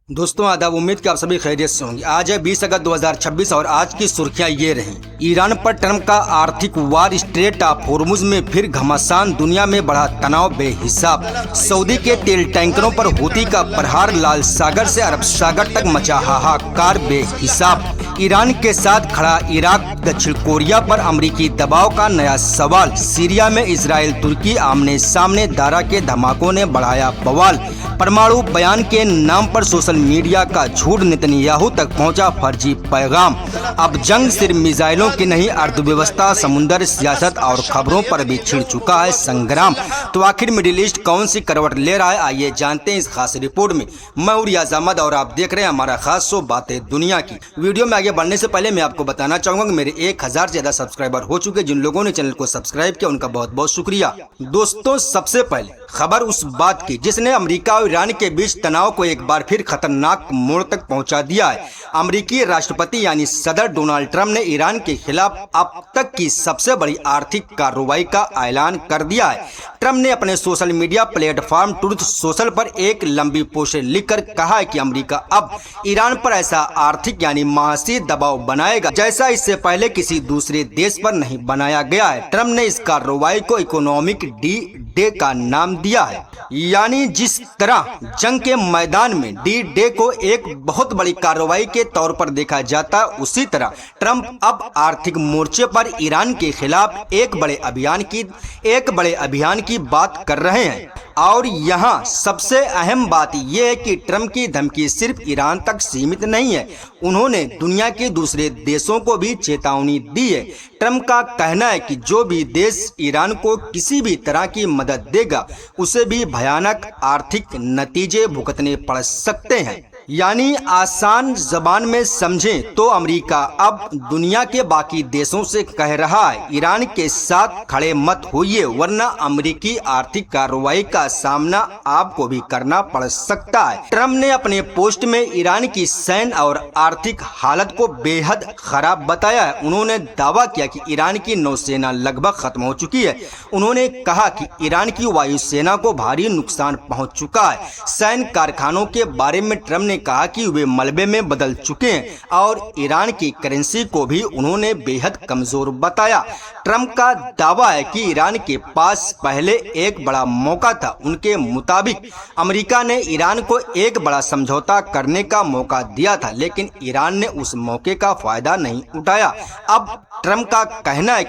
दोस्तों आदाब, उम्मीद कि आप सभी खैरियत से होंगे। आज है 20 अगस्त 2026 और आज की सुर्खियां ये रहीं। ईरान पर ट्रंप का आर्थिक वार, स्ट्रेट ऑफ होर्मुज में फिर घमासान, दुनिया में बढ़ा तनाव बेहिसाब, सऊदी के तेल टैंकरों पर हूती का प्रहार, लाल सागर से अरब सागर तक मचा हाहाकार बेहिसाब, ईरान के साथ खड़ा इराक, दक्षिण कोरिया पर अमेरिकी दबाव का नया सवाल, सीरिया में इजराइल तुर्की आमने सामने, दारा के धमाकों ने बढ़ाया बवाल, परमाणु बयान के नाम पर सोशल मीडिया का झूठ, नेतन्याहू तक पहुंचा फर्जी पैगाम। अब जंग सिर्फ मिसाइलों की नहीं, अर्थव्यवस्था, समुद्र, सियासत और खबरों पर भी छिड़ चुका है संग्राम। तो आखिर मिडिल ईस्ट कौन सी करवट ले रहा है, आइए जानते हैं इस खास रिपोर्ट में। मैं हूं रियाज अहमद और आप देख रहे हैं हमारा खास शो बातें दुनिया की। वीडियो में आगे बढ़ने से पहले मैं आपको बताना चाहूंगा कि मेरे 1000 से ज्यादा सब्सक्राइबर हो चुके। जिन लोगों ने चैनल को सब्सक्राइब किया उनका बहुत बहुत शुक्रिया। दोस्तों, सबसे पहले खबर उस बात की जिसने अमेरिका और ईरान के बीच तनाव को एक बार फिर खतरनाक मोड़ तक पहुंचा दिया है। अमेरिकी राष्ट्रपति यानी सदर डोनाल्ड ट्रंप ने ईरान के खिलाफ अब तक की सबसे बड़ी आर्थिक कार्रवाई का ऐलान कर दिया है। ट्रंप ने अपने social media platform truth social पर एक लंबी पोस्ट लिखकर कहा है कि अमेरिका अब ईरान पर ऐसा आर्थिक यानी माशी दबाव बनाएगा जैसा इससे पहले किसी दूसरे देश पर नहीं बनाया गया है। ट्रंप ने इस कार्रवाई को इकोनॉमिक डी डे का नाम दिया है, यानी जिस तरह जंग के मैदान में डी डे को एक बहुत बड़ी कार्रवाई के तौर पर देखा जाता है, उसी तरह ट्रंप अब आर्थिक मोर्चे पर ईरान के खिलाफ एक बड़े अभियान की बात कर रहे हैं। और यहाँ सबसे अहम बात यह है कि ट्रंप की धमकी सिर्फ ईरान तक सीमित नहीं है, उन्होंने दुनिया के दूसरे देशों को भी चेतावनी दी है। ट्रंप का कहना है कि जो भी देश ईरान को किसी भी तरह की मदद देगा उसे भी भयानक आर्थिक नतीजे भुगतने पड़ सकते हैं। यानी आसान जबान में समझें तो अमेरिका अब दुनिया के बाकी देशों से कह रहा है, ईरान के साथ खड़े मत होइए वरना अमेरिकी आर्थिक कार्रवाई का सामना आपको भी करना पड़ सकता है। ट्रंप ने अपने पोस्ट में ईरान की सैन्य और आर्थिक हालत को बेहद खराब बताया है। उन्होंने दावा किया कि ईरान की नौसेना लगभग खत्म हो चुकी है। उन्होंने कहा कि ईरान की वायुसेना को भारी नुकसान पहुंच चुका है। सैन्य कारखानों के बारे में ट्रंप ने कहा कि वे मलबे में बदल चुके हैं और ईरान की करेंसी को भी उन्होंने बेहद कमजोर बताया। ट्रंप का दावा है कि ईरान के पास पहले एक बड़ा मौका था। उनके मुताबिक अमेरिका ने ईरान को एक बड़ा समझौता करने का मौका दिया था, लेकिन ईरान ने उस मौके का फायदा नहीं उठाया। अब ट्रंप का कहना है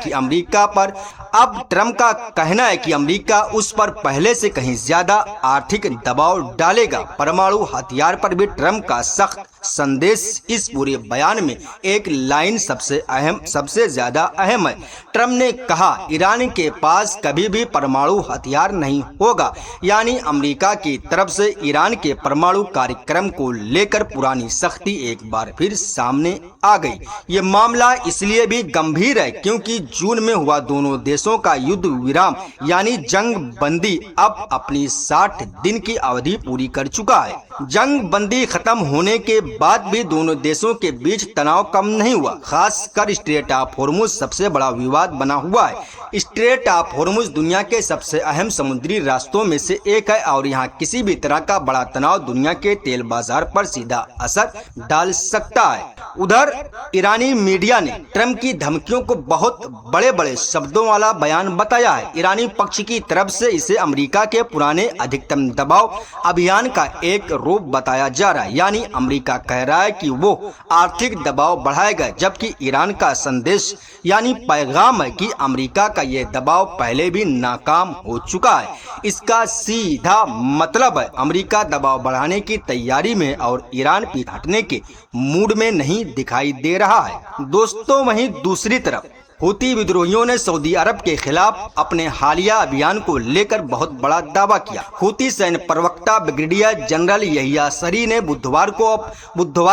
कि अमेरिका उस पर पहले से कहीं ज्यादा आर्थिक दबाव डालेगा। परमाणु हथियार पर भी ट्रंप का सख्त संदेश इस पूरे बयान में एक लाइन सबसे ज्यादा अहम है। ट्रंप ने कहा, ईरान के पास कभी भी परमाणु हथियार नहीं होगा, यानी अमेरिका की तरफ से ईरान के परमाणु कार्यक्रम को लेकर पुरानी सख्ती एक बार फिर सामने आ गई। ये मामला इसलिए भी गंभीर है क्योंकि जून में हुआ दोनों देशों का युद्ध विराम यानी जंग बंदी अब अपनी 60 दिन की अवधि पूरी कर चुका है। जंग बंदी खत्म होने के बाद भी दोनों देशों के बीच तनाव कम नहीं हुआ। खासकर स्ट्रेट ऑफ होर्मुज सबसे बड़ा विवाद बना हुआ है। स्ट्रेट ऑफ होर्मुज दुनिया के सबसे अहम समुद्री रास्तों में से एक है और यहाँ किसी भी तरह का बड़ा तनाव दुनिया के तेल बाजार पर सीधा असर डाल सकता है। उधर ईरानी मीडिया ने ट्रंप की धमकियों को बहुत बड़े शब्दों वाला बयान बताया है। ईरानी पक्ष की तरफ से इसे अमेरिका के पुराने अधिकतम दबाव अभियान का एक रूप बताया जा रहा है, यानी अमेरिका कह रहा है कि वो आर्थिक दबाव बढ़ाएगा, जबकि ईरान का संदेश यानी पैगाम है कि अमेरिका का ये दबाव पहले भी नाकाम हो चुका है। इसका सीधा मतलब है अमेरिका दबाव बढ़ाने की तैयारी में और ईरान भी हटने के मूड में नहीं दिखाई दे रहा है। दोस्तों, वहीं दूसरी तरफ हूती विद्रोहियों ने सऊदी अरब के खिलाफ अपने हालिया अभियान को लेकर बहुत बड़ा दावा किया। हूती सैन्य प्रवक्ता ब्रिगेडियर जनरल यहिया सरी ने बुधवार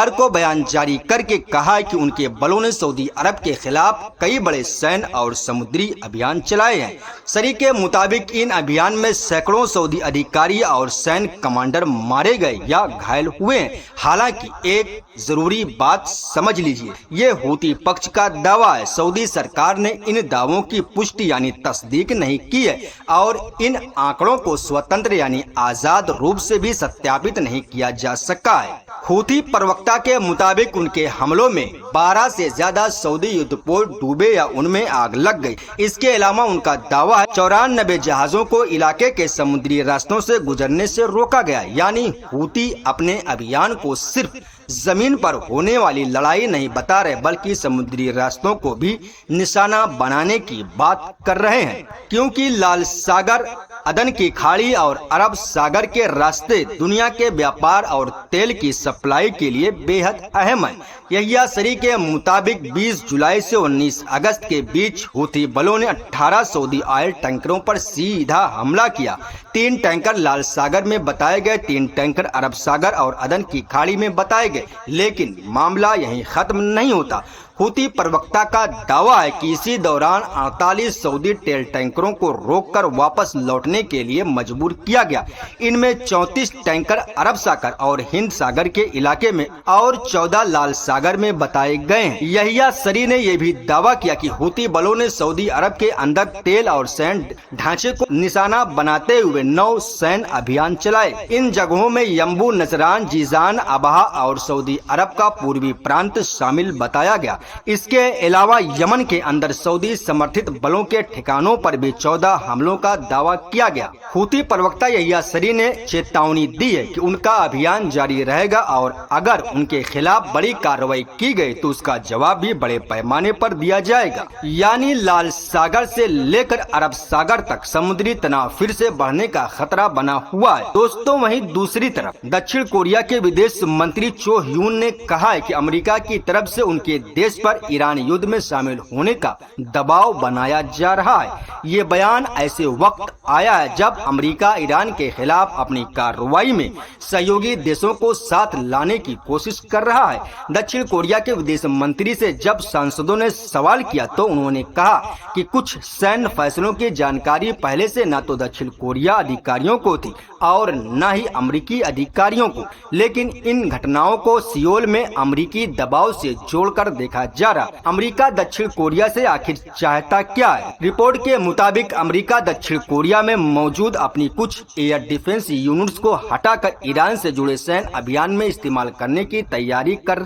को बयान जारी करके कहा कि उनके बलों ने सऊदी अरब के खिलाफ कई बड़े सैन्य और समुद्री अभियान चलाए हैं। सरी के मुताबिक इन अभियान में सैकड़ों सऊदी अधिकारी और सैन्य कमांडर मारे गए या घायल हुए हैं। हालांकि एक जरूरी बात समझ लीजिए, ये हूती पक्ष का दावा है। सऊदी सरकार ने इन दावों की पुष्टि यानी तस्दीक नहीं की है और इन आंकड़ों को स्वतंत्र यानी आजाद रूप से भी सत्यापित नहीं किया जा सका है। हूथी प्रवक्ता के मुताबिक उनके हमलों में 12 से ज्यादा सऊदी युद्धपोत डूबे या उनमें आग लग गई। इसके अलावा उनका दावा है 94 जहाजों को इलाके के समुद्री रास्तों से गुजरने से रोका गया। यानी हूथी अपने अभियान को सिर्फ जमीन पर होने वाली लड़ाई नहीं बता रहे, बल्कि समुद्री रास्तों को भी निशाना बनाने की बात कर रहे हैं, क्योंकि लाल सागर, अदन की खाड़ी और अरब सागर के रास्ते दुनिया के व्यापार और तेल की सप्लाई के लिए बेहद अहम है। यहिया सरी के मुताबिक 20 जुलाई से 19 अगस्त के बीच हूथी बलों ने 18 सऊदी ऑयल टैंकरों पर सीधा हमला किया। 3 टैंकर लाल सागर में बताए गए, 3 टैंकर अरब सागर और अदन की खाड़ी में बताए गए। लेकिन मामला यहीं खत्म नहीं होता। हूथी प्रवक्ता का दावा है कि इसी दौरान 48 सऊदी तेल टैंकरों को रोककर वापस लौटने के लिए मजबूर किया गया। इनमें 34 टैंकर अरब सागर और हिंद सागर के इलाके में और 14 लाल सागर में बताए गए हैं। यहिया सरी ने यह भी दावा किया कि हूथी बलों ने सऊदी अरब के अंदर तेल और सैन्य ढांचे को निशाना बनाते हुए 9 सैन्य अभियान चलाए। इन जगहों में यम्बू, नजरान, जीजान, अबहा और सऊदी अरब का पूर्वी प्रांत शामिल बताया गया। इसके अलावा यमन के अंदर सऊदी समर्थित बलों के ठिकानों पर भी 14 हमलों का दावा किया गया। हूथी प्रवक्ता यहिया सरी ने चेतावनी दी है कि उनका अभियान जारी रहेगा और अगर उनके खिलाफ बड़ी कार्रवाई की गई तो उसका जवाब भी बड़े पैमाने पर दिया जाएगा। यानी लाल सागर से लेकर अरब सागर तक समुद्री तनाव फिर से बढ़ने का खतरा बना हुआ है। दोस्तों, वहीं दूसरी तरफ दक्षिण कोरिया के विदेश मंत्री चो ह्यून ने कहा है कि अमेरिका की तरफ से उनके देश पर ईरान युद्ध में शामिल होने का दबाव बनाया जा रहा है। ये बयान ऐसे वक्त आया है जब अमेरिका ईरान के खिलाफ अपनी कार्रवाई में सहयोगी देशों को साथ लाने की कोशिश कर रहा है। दक्षिण कोरिया के विदेश मंत्री से जब सांसदों ने सवाल किया तो उन्होंने कहा कि कुछ सैन्य फैसलों की जानकारी पहले से न तो दक्षिण कोरिया अधिकारियों को थी और न ही अमेरिकी अधिकारियों को, लेकिन इन घटनाओं को सियोल में अमेरिकी दबाव से जोड़कर देखा जा रहा। अमेरिका दक्षिण कोरिया से आखिर चाहता क्या है? रिपोर्ट के मुताबिक अमेरिका दक्षिण कोरिया में मौजूद अपनी कुछ एयर डिफेंस यूनिट्स को हटाकर ईरान से जुड़े सैन्य अभियान में इस्तेमाल करने की तैयारी कर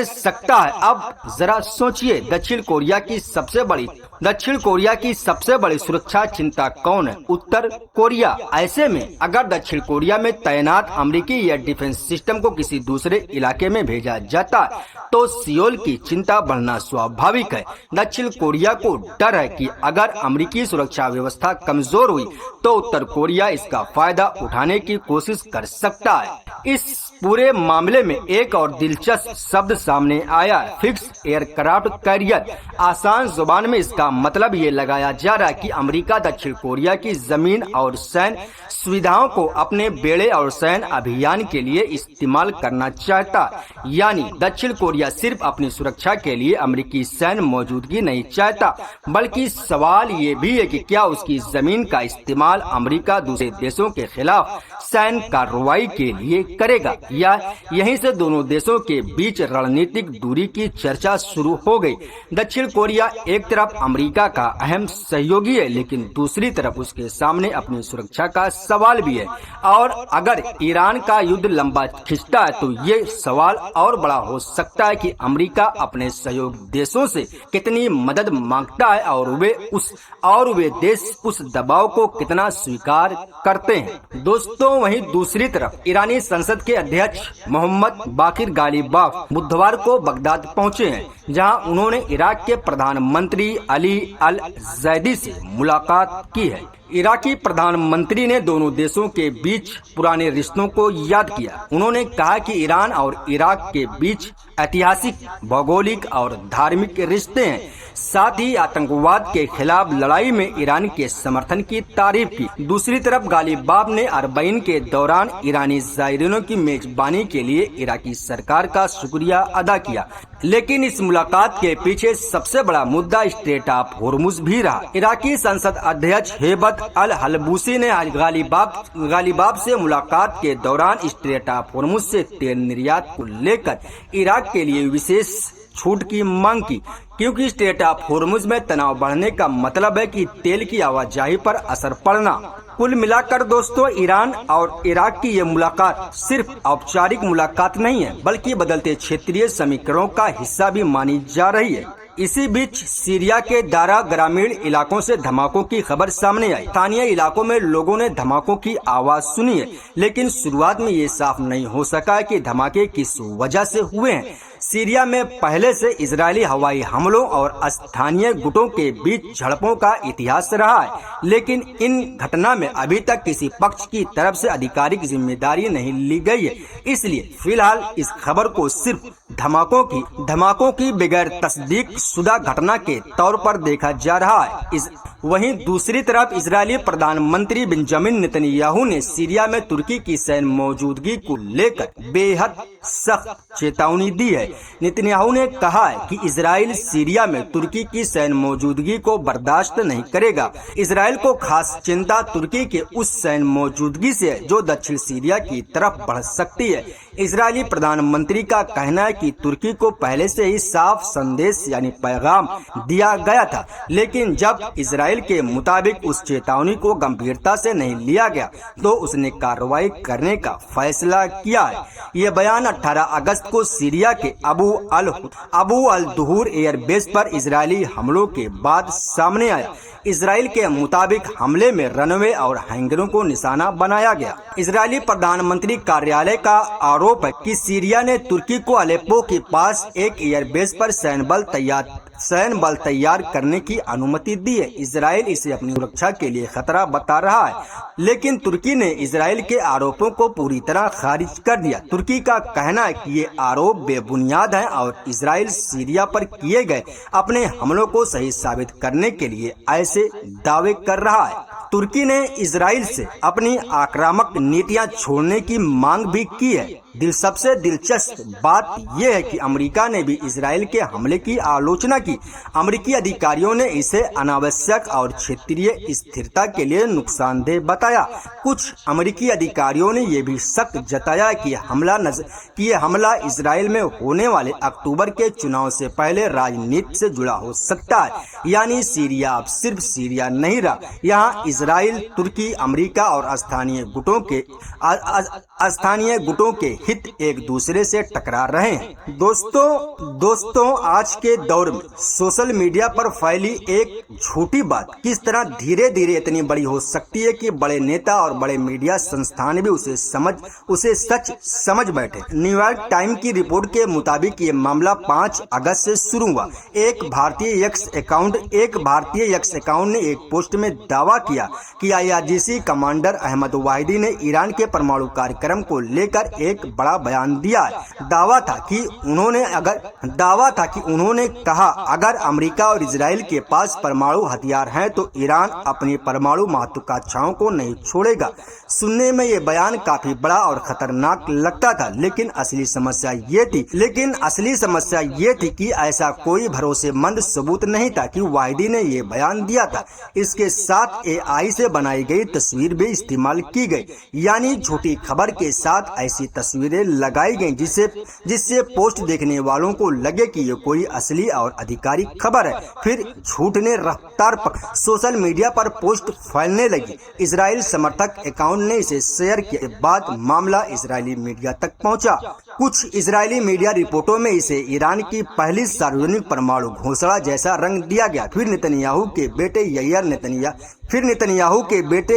सकता है। अब जरा सोचिए, दक्षिण कोरिया की सबसे बड़ी सुरक्षा चिंता कौन है? उत्तर कोरिया। ऐसे में अगर दक्षिण कोरिया में तैनात अमेरिकी एयर डिफेंस सिस्टम को किसी दूसरे इलाके में भेजा जाता है तो सियोल की चिंता बढ़ना स्वाभाविक है। दक्षिण कोरिया को डर है कि अगर अमेरिकी सुरक्षा व्यवस्था कमजोर हुई तो उत्तर कोरिया इसका फायदा उठाने की कोशिश कर सकता है। इस पूरे मामले में एक और दिलचस्प शब्द सामने आया, फिक्स एयरक्राफ्ट कैरियर। आसान जुबान में इसका मतलब ये लगाया जा रहा है कि अमेरिका दक्षिण कोरिया की जमीन और सैन्य सुविधाओं को अपने बेड़े और सैन्य अभियान के लिए इस्तेमाल करना चाहता। यानी दक्षिण कोरिया सिर्फ अपनी सुरक्षा के लिए अमेरिकी सैन्य मौजूदगी नहीं चाहता, बल्कि सवाल ये भी है कि क्या उसकी जमीन का इस्तेमाल अमेरिका दूसरे देशों के खिलाफ सैन्य कार्रवाई के लिए करेगा, या यहीं से दोनों देशों के बीच रणनीतिक दूरी की चर्चा शुरू हो गई। दक्षिण कोरिया एक तरफ अमेरिका का अहम सहयोगी है, लेकिन दूसरी तरफ उसके सामने अपनी सुरक्षा का सवाल भी है। और अगर ईरान का युद्ध लंबा खिंचता है तो ये सवाल और बड़ा हो सकता है कि अमेरिका अपने सहयोगी देशों से कितनी मदद मांगता है और वे देश उस दबाव को कितना स्वीकार करते हैं। दोस्तों, वहीं दूसरी तरफ ईरानी संसद के अध्यक्ष मोहम्मद बाकिर गालिबाफ बुधवार को बगदाद पहुंचे हैं, जहां उन्होंने इराक के प्रधानमंत्री अली अल जैदी से मुलाकात की है। इराकी प्रधानमंत्री ने दोनों देशों के बीच पुराने रिश्तों को याद किया। उन्होंने कहा कि ईरान और इराक के बीच ऐतिहासिक, भौगोलिक और धार्मिक रिश्ते हैं। साथ ही आतंकवाद के खिलाफ लड़ाई में ईरान के समर्थन की तारीफ की। दूसरी तरफ गालिबाफ ने अरबईन के दौरान ईरानी ज़ायरीनों की मेजबानी के लिए इराकी सरकार का शुक्रिया अदा किया। लेकिन इस मुलाकात के पीछे सबसे बड़ा मुद्दा स्ट्रेट ऑफ होर्मुज भी रहा। इराकी संसद अध्यक्ष हेबत अल हलबूसी ने आज गालिबाफ से मुलाकात के दौरान स्ट्रेट ऑफ होर्मुज से तेल निर्यात को लेकर इराक के लिए विशेष छूट की मांग की, क्योंकि स्ट्रेट ऑफ होर्मुज में तनाव बढ़ने का मतलब है कि तेल की आवाजाही पर असर पड़ना। कुल मिलाकर दोस्तों, ईरान और इराक की ये मुलाकात सिर्फ औपचारिक मुलाकात नहीं है, बल्कि बदलते क्षेत्रीय समीकरणों का हिस्सा भी मानी जा रही है। इसी बीच सीरिया के दारा ग्रामीण इलाकों से धमाकों की खबर सामने आई। स्थानीय इलाकों में लोगों ने धमाकों की आवाज सुनी है, लेकिन शुरुआत में ये साफ नहीं हो सका कि धमाके किस वजह से हुए हैं। सीरिया में पहले से इजरायली हवाई हमलों और स्थानीय गुटों के बीच झड़पों का इतिहास रहा है, लेकिन इन घटना में अभी तक किसी पक्ष की तरफ से आधिकारिक जिम्मेदारी नहीं ली गई है। इसलिए फिलहाल इस खबर को सिर्फ धमाकों की बगैर तस्दीक शुदा घटना के तौर पर देखा जा रहा है। वहीं दूसरी तरफ इजरायली प्रधानमंत्री बेंजामिन नेतन्याहू ने सीरिया में तुर्की की सैन्य मौजूदगी को लेकर बेहद सख्त चेतावनी दी है। नेतन्याहू ने कहा है कि इजराइल सीरिया में तुर्की की सैन्य मौजूदगी को बर्दाश्त नहीं करेगा। इजराइल को खास चिंता तुर्की के उस सैन्य मौजूदगी से है जो दक्षिण सीरिया की तरफ बढ़ सकती है। इजरायली प्रधानमंत्री का कहना है कि तुर्की को पहले से ही साफ संदेश यानी पैगाम दिया गया था, लेकिन जब इजराइल के मुताबिक उस चेतावनी को गंभीरता से नहीं लिया गया तो उसने कार्रवाई करने का फैसला किया है। ये बयान 18 अगस्त को सीरिया के अबू अल दुहूर एयरबेस पर इजरायली हमलों के बाद सामने आया। इजराइल के मुताबिक हमले में रनवे और हैंगरों को निशाना बनाया गया। इजरायली प्रधानमंत्री कार्यालय का आरोप है कि सीरिया ने तुर्की को अलेप्पो के पास एक एयरबेस पर सैन्य बल तैयार करने की अनुमति दी है। इजराइल इसे अपनी सुरक्षा के लिए खतरा बता रहा है, लेकिन तुर्की ने इजराइल के आरोपों को पूरी तरह खारिज कर दिया। तुर्की का कहना है कि ये आरोप बेबुनियाद हैं और इजराइल सीरिया पर किए गए अपने हमलों को सही साबित करने के लिए ऐसे दावे कर रहा है। तुर्की ने इजराइल से अपनी आक्रामक नीतियां छोड़ने की मांग भी की है। सबसे दिलचस्प बात यह है कि अमेरिका ने भी इजराइल के हमले की आलोचना की। अमेरिकी अधिकारियों ने इसे अनावश्यक और क्षेत्रीय स्थिरता के लिए नुकसानदेह बताया। कुछ अमेरिकी अधिकारियों ने यह भी शक जताया कि यह हमला इजराइल में होने वाले अक्टूबर के चुनाव से पहले राजनीति से जुड़ा हो सकता है। यानी सीरिया अब सिर्फ सीरिया नहीं रहा, यहाँ इजराइल, तुर्की, अमेरिका और स्थानीय गुटों के हित एक दूसरे से टकरा रहे हैं। दोस्तों आज के दौर में सोशल मीडिया पर फैली एक झूठी बात किस तरह धीरे धीरे इतनी बड़ी हो सकती है कि बड़े नेता और बड़े मीडिया संस्थान भी उसे सच समझ बैठे। न्यूयॉर्क टाइम की रिपोर्ट के मुताबिक ये मामला 5 अगस्त से शुरू हुआ। एक भारतीय एक्स अकाउंट ने एक पोस्ट में दावा किया कि IRGC कमांडर अहमद वाहिदी ने ईरान के परमाणु कार्यक्रम को लेकर एक बड़ा बयान दिया है। दावा था कि उन्होंने कहा अगर अमेरिका और इजराइल के पास परमाणु हथियार हैं तो ईरान अपनी परमाणु महत्वाकांक्षाओं को नहीं छोड़ेगा। सुनने में ये बयान काफी बड़ा और खतरनाक लगता था, लेकिन असली समस्या ये थी कि ऐसा कोई भरोसेमंद सबूत नहीं था कि वाहिदी ने ये बयान दिया था। इसके साथ AI से बनाई गई तस्वीर भी इस्तेमाल की गई, यानी झूठी खबर के साथ ऐसी तस्वीरें लगाई गईं जिससे पोस्ट देखने वालों को लगे कि ये कोई असली और आधिकारिक खबर है। फिर झूठ ने रफ्तार पकड़ी, सोशल मीडिया पर पोस्ट फैलने लगी। इजराइल समर्थक अकाउंट ने इसे शेयर किए, के बाद मामला इजरायली मीडिया तक पहुंचा। कुछ इजरायली मीडिया रिपोर्टों में इसे ईरान की पहली सार्वजनिक परमाणु घोषणा जैसा रंग दिया गया। फिर नेतन्याहू के बेटे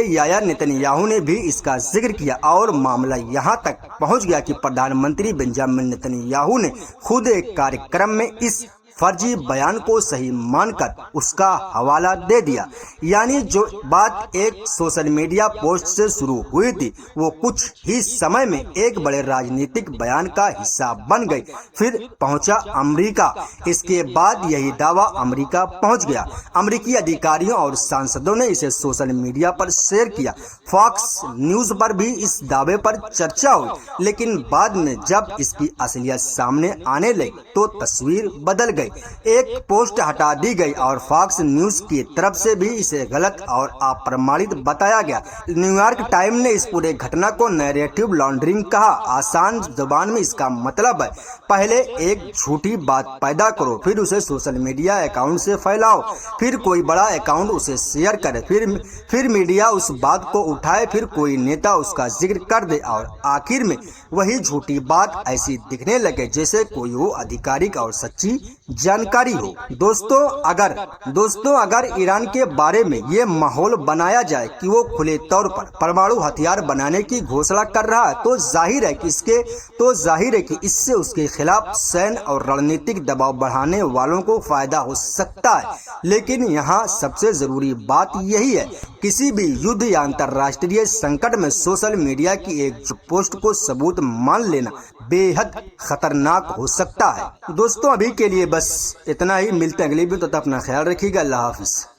यायर नेतन्याहू ने भी इसका जिक्र किया और मामला यहां तक पहुंच गया कि प्रधानमंत्री बेंजामिन नेतन्याहू ने खुद एक कार्यक्रम में इस फर्जी बयान को सही मानकर उसका हवाला दे दिया। यानी जो बात एक सोशल मीडिया पोस्ट से शुरू हुई थी वो कुछ ही समय में एक बड़े राजनीतिक बयान का हिस्सा बन गई। फिर पहुंचा अमेरिका। इसके बाद यही दावा अमेरिका पहुंच गया। अमेरिकी अधिकारियों और सांसदों ने इसे सोशल मीडिया पर शेयर किया। फॉक्स न्यूज पर भी इस दावे पर चर्चा हुई, लेकिन बाद में जब इसकी असलियत सामने आने लगी तो तस्वीर बदल गई। एक पोस्ट हटा दी गई और फॉक्स न्यूज की तरफ से भी इसे गलत और अप्रमाणित बताया गया। न्यूयॉर्क टाइम ने इस पूरे घटना को नैरेटिव लॉन्ड्रिंग कहा। आसान जुबान में इसका मतलब है पहले एक झूठी बात पैदा करो, फिर उसे सोशल मीडिया अकाउंट से फैलाओ, फिर कोई बड़ा अकाउंट उसे शेयर करे, फिर मीडिया उस बात को उठाए, फिर कोई नेता उसका जिक्र कर दे और आखिर में वही झूठी बात ऐसी दिखने लगे जैसे कोई वो आधिकारिक और सच्ची जानकारी हो। दोस्तों अगर ईरान के बारे में ये माहौल बनाया जाए कि वो खुले तौर पर परमाणु हथियार बनाने की घोषणा कर रहा है तो जाहिर है कि इससे उसके खिलाफ सैन्य और रणनीतिक दबाव बढ़ाने वालों को फायदा हो सकता है। लेकिन यहाँ सबसे जरूरी बात यही है, किसी भी युद्ध या अंतर्राष्ट्रीय संकट में सोशल मीडिया की एक पोस्ट को सबूत मान लेना बेहद खतरनाक हो सकता है। दोस्तों अभी के लिए बस इतना ही, मिलते हैं अगली वीडियो, तो अपना ख्याल रखिएगा। अल्लाह हाफिज।